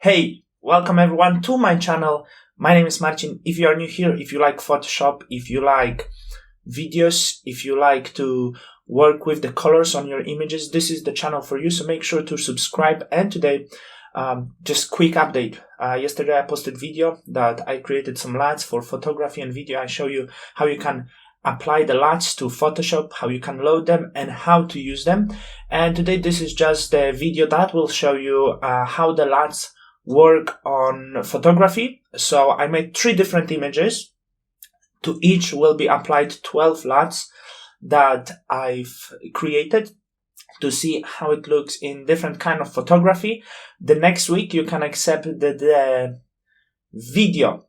Hey, welcome everyone to my channel. My name is Marcin. If you are new here, if you like Photoshop, if you like videos, if you like to work with the colors on your images, this is the channel for you. So make sure to subscribe. And today, just quick update. Yesterday I posted video that I created some LUTs for photography and video. I show you how you can apply the LUTs to Photoshop, how you can load them and how to use them. And today this is just a video that will show you how the LUTs work on photography. So I made 3 different images. To each will be applied 12 LUTs that I've created to see how it looks in different kind of photography. The next week you can accept the video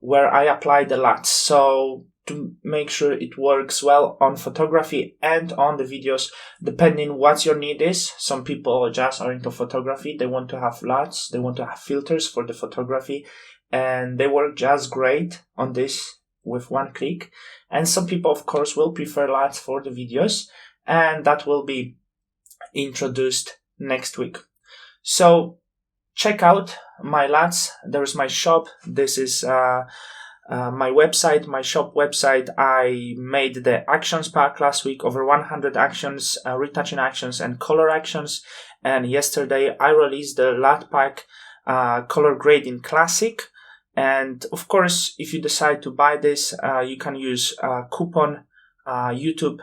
where I apply the LUTs. So to make sure it works well on photography and on the videos, depending what your need is. Some people just are into photography. They want to have LUTs. They want to have filters for the photography. And they work just great on this with one click. And some people, of course, will prefer LUTs for the videos. And that will be introduced next week. So check out my LUTs. There's my shop. This is my website, my shop website. I made the actions pack last week, over 100 actions, retouching actions and color actions. And yesterday I released the LUT pack, color grading classic. And of course, if you decide to buy this, you can use coupon YouTube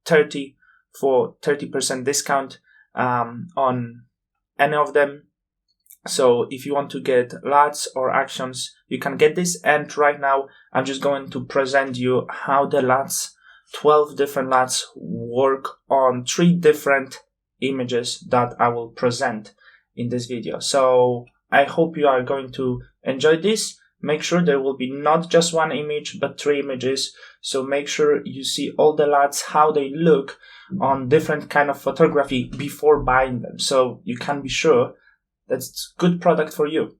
30 for 30% discount on any of them. So if you want to get LUTs or actions, you can get this. And right now, I'm just going to present you how the LUTs, 12 different LUTs, work on 3 different images that I will present in this video. So I hope you are going to enjoy this. Make sure there will be not just one image, but 3 images. So make sure you see all the LUTs, how they look on different kind of photography before buying them. So you can be sure that's good product for you.